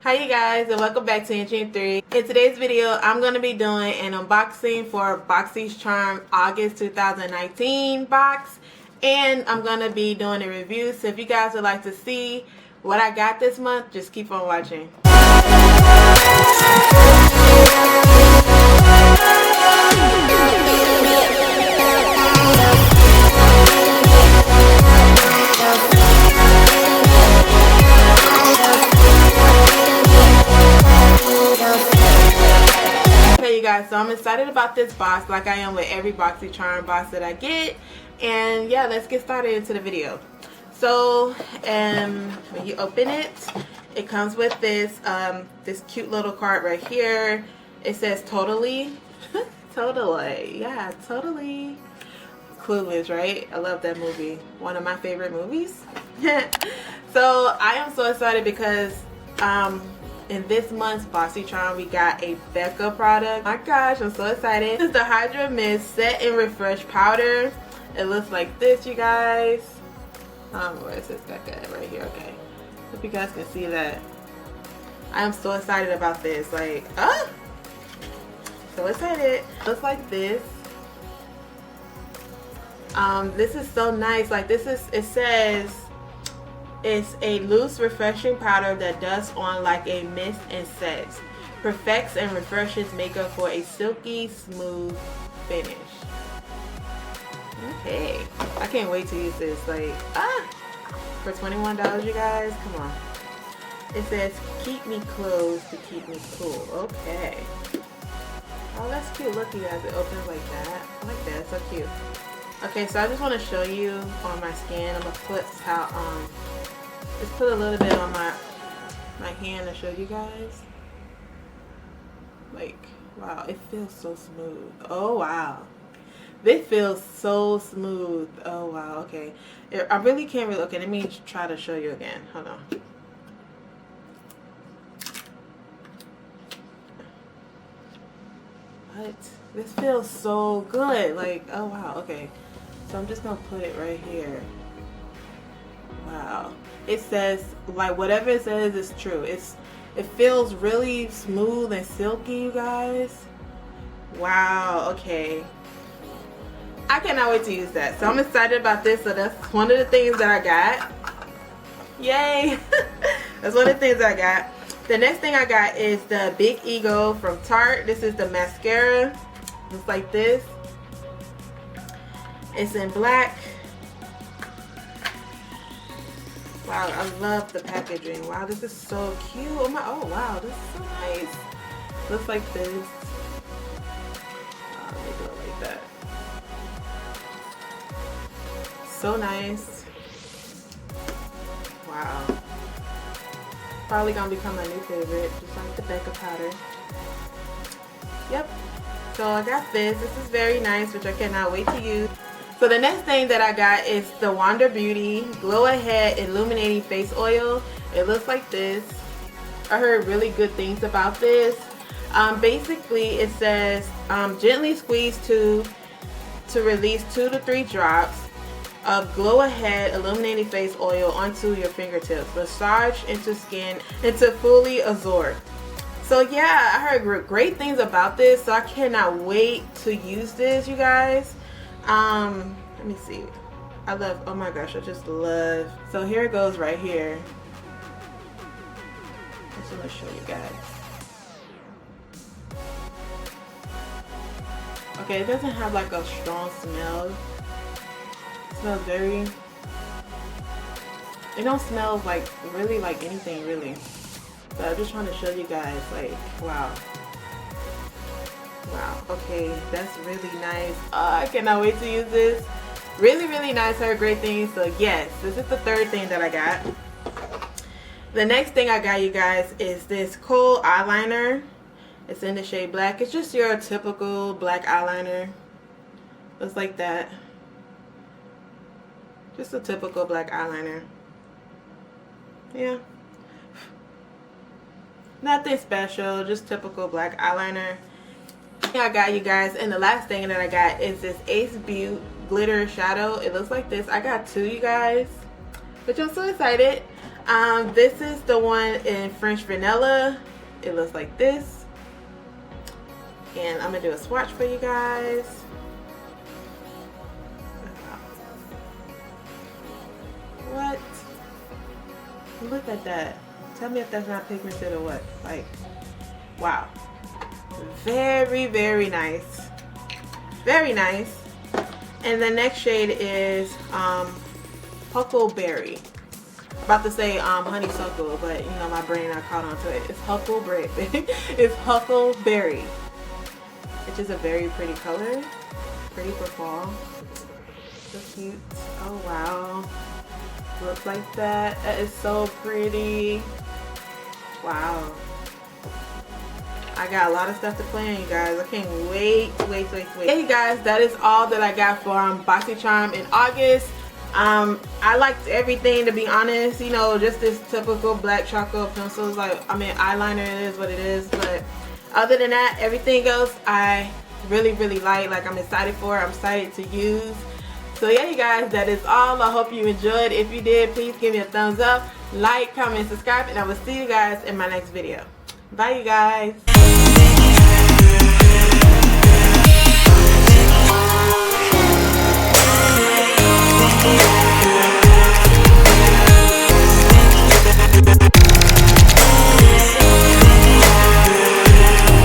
Hi you guys, and welcome back to Angie&Three. In today's video, I'm going to be doing an unboxing for Boxycharm August 2019 box, and I'm going to be doing a review. So if you guys would like to see what I got this month, just keep on watching. Okay you guys, so I'm excited about this box like I am with every Boxycharm box that I get, and yeah, let's get started into the video. So when you open it, it comes with this this cute little card right here. It says totally totally, yeah, totally Clueless, right? I love that movie, one of my favorite movies. So I am so excited because in this month's Boxycharm we got a Becca product. My gosh, I'm so excited. This is the Hydra Mist Set and Refresh Powder. It looks like this, you guys. Where is this Becca at? Right here. Okay, hope you guys can see that. I am so excited about this, like so excited. Looks like this. This is so nice. Like, this is, it says it's a loose refreshing powder that dusts on like a mist and sets, perfects and refreshes makeup for a silky smooth finish. Okay, I can't wait to use this. Like, for $21, you guys, come on. It says keep me close to keep me cool. Okay, oh, that's cute. Look, you guys, it opens like that. I like that. It's so cute. Okay, so I just want to show you on my skin. I'm gonna put how just put a little bit on my hand to show you guys. Like, wow, it feels so smooth. Oh wow, this feels so smooth. Oh wow. Okay, I really can't really. Okay, let me try to show you again. Hold on. What? This feels so good. Like, oh wow. Okay, so I'm just gonna put it right here. Wow, it says, like, whatever it says is true. It feels really smooth and silky, you guys. Wow. Okay, I cannot wait to use that. So I'm excited about this. So that's one of the things that I got. Yay. That's one of the things I got. The next thing I got is the Big Ego from Tarte. This is the mascara. Looks like this. It's in black. Wow, I love the packaging. Wow, this is so cute. Oh my, oh wow, this is so nice. Looks like this. Let me do it like that. So nice. Wow. Probably gonna become my new favorite, just like the Becca powder. Yep. So I got this. This is very nice, which I cannot wait to use. So the next thing that I got is the Wander Beauty Glow Ahead Illuminating Face Oil. It looks like this. I heard really good things about this. Basically, it says gently squeeze to release 2 to 3 drops of Glow Ahead Illuminating Face Oil onto your fingertips. Massage into skin until fully absorbed. So yeah, I heard great things about this. So I cannot wait to use this, you guys. Let me see. I love, oh my gosh, I just love. So here it goes right here. I'm just gonna show you guys. Okay, it doesn't have like a strong smell. It smells very, it don't smell like really like anything really. So I'm just trying to show you guys, like, wow. Wow, okay, that's really nice. I cannot wait to use this. Really, really nice. Heard great things. So yes, this is the third thing that I got. The next thing I got, you guys, is this kohl eyeliner. It's in the shade black. It's just your typical black eyeliner. Looks like that. Just a typical black eyeliner. Yeah. Nothing special, just typical black eyeliner. I got, you guys, and the last thing that I got is this Ace Beauty glitter shadow. It looks like this. I got 2, you guys, which I'm so excited. This is the one in French Vanilla. It looks like this. And I'm gonna do a swatch for you guys. What? Look at that. Tell me if that's not pigmented or what. Like, wow. Very, very nice. Very nice. And the next shade is Huckleberry. About to say honeysuckle, but you know my brain I caught onto it. It's Huckleberry. It's Huckleberry, which is a very pretty color. Pretty for fall. So cute. Oh wow. Looks like that. That is so pretty. Wow. I got a lot of stuff to play on, you guys. I can't wait. Hey you guys, that is all that I got from Boxycharm in August. I liked everything, to be honest. You know, just this typical black charcoal pencils. Like, I mean, eyeliner, it is what it is. But other than that, everything else I really like. Like, I'm excited for. I'm excited to use. So yeah, you guys, that is all. I hope you enjoyed. If you did, please give me a thumbs up, like, comment, subscribe, and I will see you guys in my next video. Bye, you guys.